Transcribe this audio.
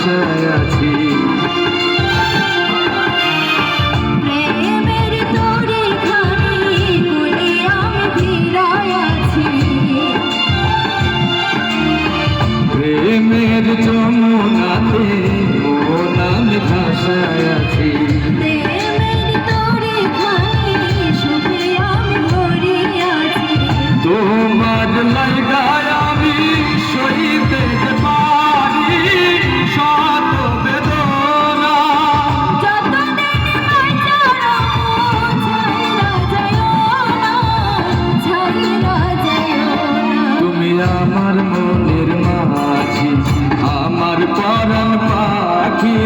ভাষায় আছি। প্রেমের তোরে খানি কুলে আমি ভিড়ায় আছি। প্রেমের যমুনাতে মন আমি ভাষায় আছি। প্রেমের তোরে খানি সুখে আমি ভরে আছি। তোমার লাগায় আমি সইতে পারি শত বেদনা। যতদিন বাঁচা রাখো ছাইরা যাইও না, ছাইরা যাইও না। তুমি আমার মনের মাঝি, আমার পরাণ পাখি।